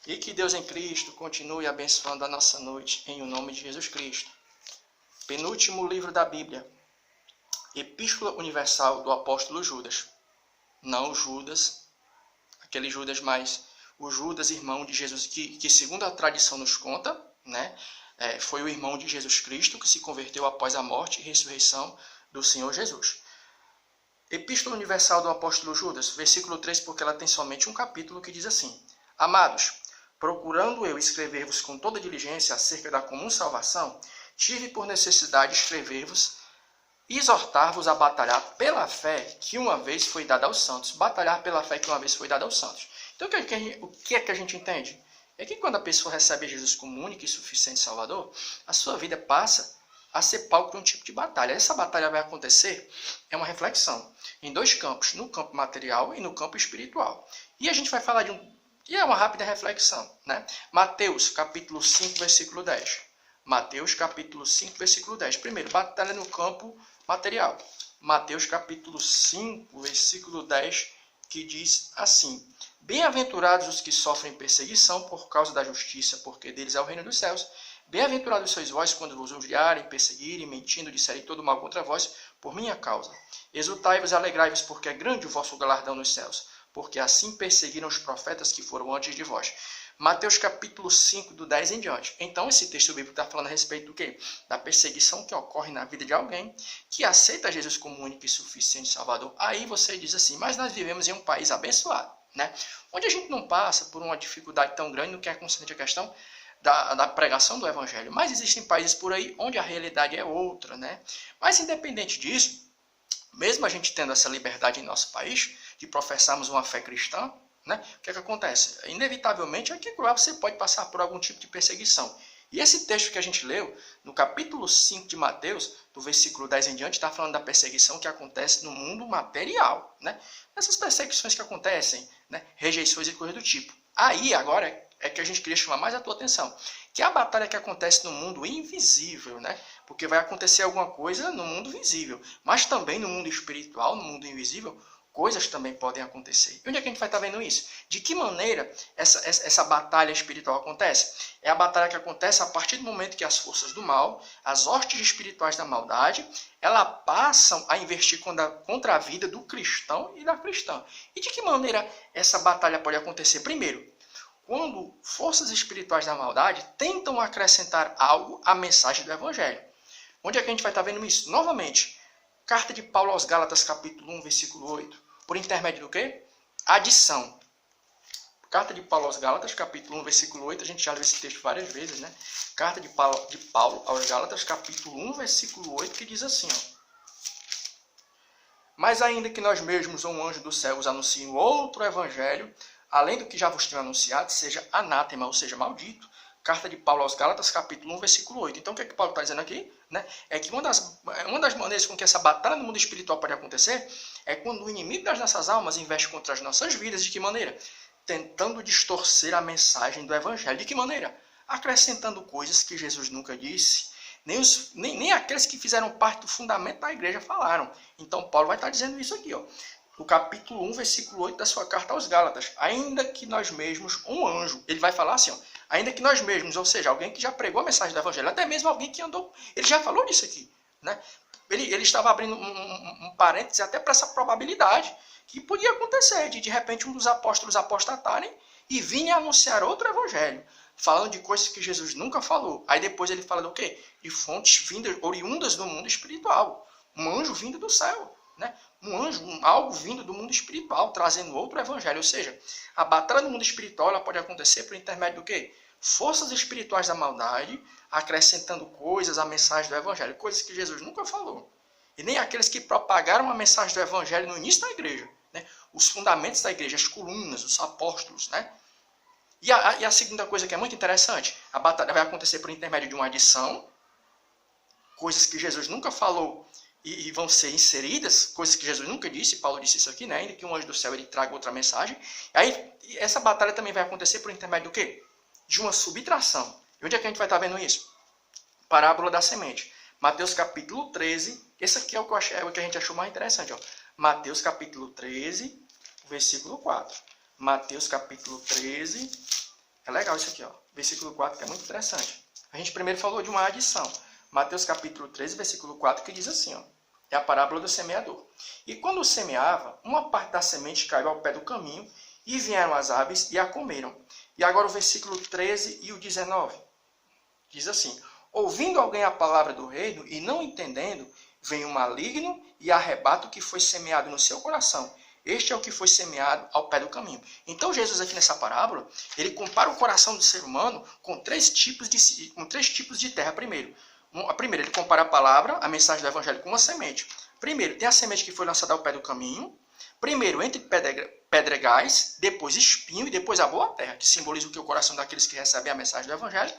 E que Deus em Cristo continue abençoando a nossa noite em o nome de Jesus Cristo. Penúltimo livro da Bíblia. Epístola Universal do Apóstolo Judas. Não Judas, aquele Judas, mas o Judas, irmão de Jesus, que segundo a tradição nos conta, né, foi o irmão de Jesus Cristo que se converteu após a morte e ressurreição do Senhor Jesus. Epístola Universal do Apóstolo Judas, versículo 3, porque ela tem somente um capítulo que diz assim: Amados, procurando eu escrever-vos com toda diligência acerca da comum salvação, tive por necessidade escrever-vos e exortar-vos a batalhar pela fé que uma vez foi dada aos santos. Batalhar pela fé que uma vez foi dada aos santos. Então, o que é que a gente entende? É que quando a pessoa recebe Jesus como único e suficiente Salvador, a sua vida passa a ser palco de um tipo de batalha. Essa batalha vai acontecer, é uma reflexão, em dois campos, no campo material e no campo espiritual. E a gente vai falar e é uma rápida reflexão, né? Mateus, capítulo 5, versículo 10. Mateus, capítulo 5, versículo 10. Primeiro, batalha no campo material. Mateus, capítulo 5, versículo 10, que diz assim: Bem-aventurados os que sofrem perseguição por causa da justiça, porque deles é o reino dos céus. Bem-aventurados sois vós quando vos odiarem, perseguirem, mentindo, disserem todo mal contra vós, por minha causa. Exultai-vos e alegrai-vos, porque é grande o vosso galardão nos céus, porque assim perseguiram os profetas que foram antes de vós. Mateus capítulo 5, do 10 em diante. Então, esse texto bíblico está falando a respeito do quê? Da perseguição que ocorre na vida de alguém que aceita Jesus como único e suficiente Salvador. Aí você diz assim, mas nós vivemos em um país abençoado, né? Onde a gente não passa por uma dificuldade tão grande no que é concernente a questão da pregação do Evangelho. Mas existem países por aí onde a realidade é outra, né? Mas independente disso, mesmo a gente tendo essa liberdade em nosso país, de professarmos uma fé cristã, né? O que é que acontece? Inevitavelmente, aqui você pode passar por algum tipo de perseguição. E esse texto que a gente leu, no capítulo 5 de Mateus, do versículo 10 em diante, está falando da perseguição que acontece no mundo material, né? Essas perseguições que acontecem, né? Rejeições e coisas do tipo. Aí, agora, é que a gente queria chamar mais a tua atenção, que é a batalha que acontece no mundo invisível, né? Porque vai acontecer alguma coisa no mundo visível, mas também no mundo espiritual, no mundo invisível, coisas também podem acontecer. E onde é que a gente vai estar vendo isso? De que maneira essa batalha espiritual acontece? É a batalha que acontece a partir do momento que as forças do mal, as hostes espirituais da maldade, elas passam a investir contra a vida do cristão e da cristã. E de que maneira essa batalha pode acontecer? Primeiro, quando forças espirituais da maldade tentam acrescentar algo à mensagem do Evangelho. Onde é que a gente vai estar vendo isso? Novamente, carta de Paulo aos Gálatas, capítulo 1, versículo 8. Por intermédio do quê? Adição. Carta de Paulo aos Gálatas, capítulo 1, versículo 8. A gente já leu esse texto várias vezes, né? Carta de Paulo aos Gálatas, capítulo 1, versículo 8, que diz assim, ó. Mas ainda que nós mesmos ou um anjo do céu vos anuncie outro evangelho, além do que já vos tenho anunciado, seja anátema, ou seja, maldito. Carta de Paulo aos Gálatas, capítulo 1, versículo 8. Então, o que é que Paulo está dizendo aqui? Né? É que uma das maneiras com que essa batalha no mundo espiritual pode acontecer é quando o inimigo das nossas almas investe contra as nossas vidas. De que maneira? Tentando distorcer a mensagem do Evangelho. De que maneira? Acrescentando coisas que Jesus nunca disse. Nem aqueles que fizeram parte do fundamento da igreja falaram. Então, Paulo vai estar dizendo isso aqui, ó. No capítulo 1, versículo 8 da sua carta aos Gálatas. Ainda que nós mesmos, um anjo, ele vai falar assim, ó. Ainda que nós mesmos, ou seja, alguém que já pregou a mensagem do Evangelho, até mesmo alguém que andou, ele já falou disso aqui, né? Ele estava abrindo um parêntese até para essa probabilidade que podia acontecer, de repente um dos apóstolos apostatarem e virem anunciar outro Evangelho, falando de coisas que Jesus nunca falou. Aí depois ele fala do quê? De fontes oriundas do mundo espiritual. Um anjo vindo do céu, né? Um anjo, algo vindo do mundo espiritual, trazendo outro evangelho. Ou seja, a batalha no mundo espiritual ela pode acontecer por intermédio do quê? Forças espirituais da maldade, acrescentando coisas à mensagem do evangelho, coisas que Jesus nunca falou. E nem aqueles que propagaram a mensagem do evangelho no início da igreja, né? Os fundamentos da igreja, as colunas, os apóstolos, né? E a segunda coisa que é muito interessante, a batalha vai acontecer por intermédio de uma adição, coisas que Jesus nunca falou e vão ser inseridas, coisas que Jesus nunca disse, Paulo disse isso aqui, né? Ainda que um anjo do céu ele traga outra mensagem. E aí, essa batalha também vai acontecer por intermédio do quê? De uma subtração. E onde é que a gente vai estar vendo isso? Parábola da semente. Mateus capítulo 13, esse aqui é o que a gente achou mais interessante, ó. Mateus capítulo 13, versículo 4. Mateus capítulo 13, É legal isso aqui, ó. Versículo 4, que é muito interessante. A gente primeiro falou de uma adição. Mateus capítulo 13, versículo 4, que diz assim, ó. É a parábola do semeador. E quando semeava, uma parte da semente caiu ao pé do caminho, e vieram as aves e a comeram. E agora o versículo 13 e o 19. Diz assim, ouvindo alguém a palavra do reino e não entendendo, vem o maligno e arrebata o que foi semeado no seu coração. Este é o que foi semeado ao pé do caminho. Então Jesus aqui nessa parábola, ele compara o coração do ser humano com três tipos de terra. Primeiro, ele compara a palavra, a mensagem do evangelho, com uma semente. Primeiro, tem a semente que foi lançada ao pé do caminho. Primeiro, entre pedregais, depois espinho e depois a boa terra, que simboliza o que o coração daqueles que recebem a mensagem do evangelho.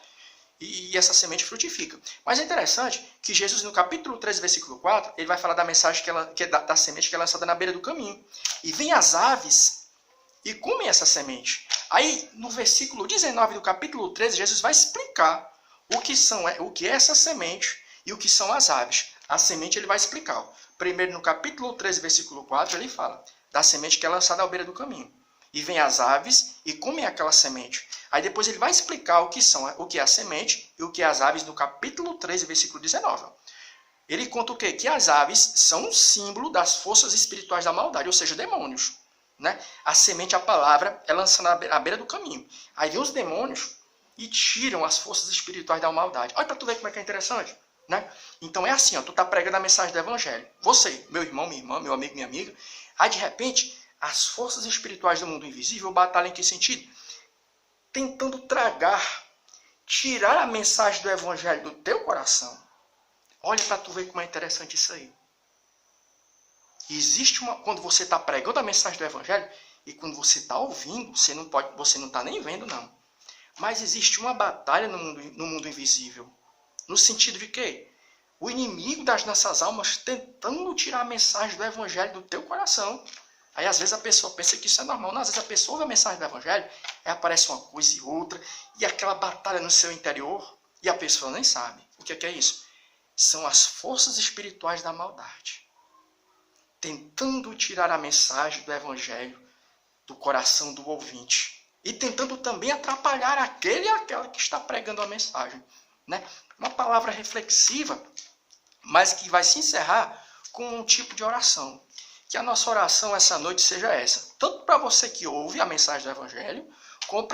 E essa semente frutifica. Mas é interessante que Jesus, no capítulo 13, versículo 4, ele vai falar da mensagem da semente que é lançada na beira do caminho. E vêm as aves e comem essa semente. Aí, no versículo 19 do capítulo 13, Jesus vai explicar o que é essa semente e o que são as aves. A semente ele vai explicar. Primeiro, no capítulo 13, versículo 4, ele fala da semente que é lançada à beira do caminho. E vêm as aves e comem aquela semente. Aí depois ele vai explicar o que é a semente e o que é as aves no capítulo 13, versículo 19. Ele conta o quê? Que as aves são um símbolo das forças espirituais da maldade, ou seja, demônios. Né? A semente, a palavra, é lançada à beira do caminho. Aí vem os demônios e tiram as forças espirituais da maldade. Olha para tu ver como é que é interessante. Né? Então é assim, ó, tu tá pregando a mensagem do evangelho. Você, meu irmão, minha irmã, meu amigo, minha amiga, aí de repente as forças espirituais do mundo invisível batalham em que sentido? Tentando tirar a mensagem do evangelho do teu coração. Olha para tu ver como é interessante isso aí. Existe quando você está pregando a mensagem do evangelho e quando você está ouvindo, você não está nem vendo não. Mas existe uma batalha no mundo invisível. No sentido de quê? O inimigo das nossas almas tentando tirar a mensagem do evangelho do teu coração. Aí às vezes a pessoa pensa que isso é normal. Não, às vezes a pessoa ouve a mensagem do evangelho, aí aparece uma coisa e outra, e aquela batalha no seu interior, e a pessoa nem sabe. O que é isso? São as forças espirituais da maldade. Tentando tirar a mensagem do evangelho do coração do ouvinte. E tentando também atrapalhar aquele e aquela que está pregando a mensagem. Né? Uma palavra reflexiva, mas que vai se encerrar com um tipo de oração. Que a nossa oração essa noite seja essa. Tanto para você que ouve a mensagem do evangelho, como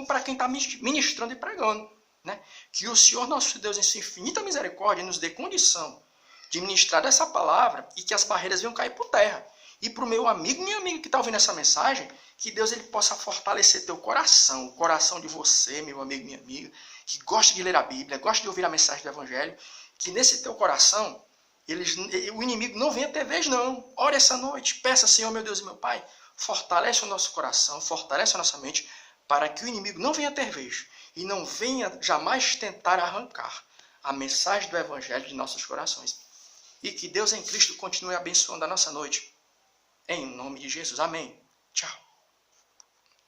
para quem está ministrando e pregando. Né? Que o Senhor nosso Deus, em sua infinita misericórdia, nos dê condição de ministrar essa palavra e que as barreiras venham cair por terra. E para o meu amigo e minha amiga que está ouvindo essa mensagem, que Deus ele possa fortalecer teu coração, o coração de você, meu amigo e minha amiga, que gosta de ler a Bíblia, gosta de ouvir a mensagem do evangelho, que nesse teu coração o inimigo não venha ter vez não. Ore essa noite, peça, Senhor, meu Deus e meu Pai, fortalece o nosso coração, fortalece a nossa mente, para que o inimigo não venha ter vez e não venha jamais tentar arrancar a mensagem do evangelho de nossos corações. E que Deus em Cristo continue abençoando a nossa noite. Em nome de Jesus. Amém. Tchau.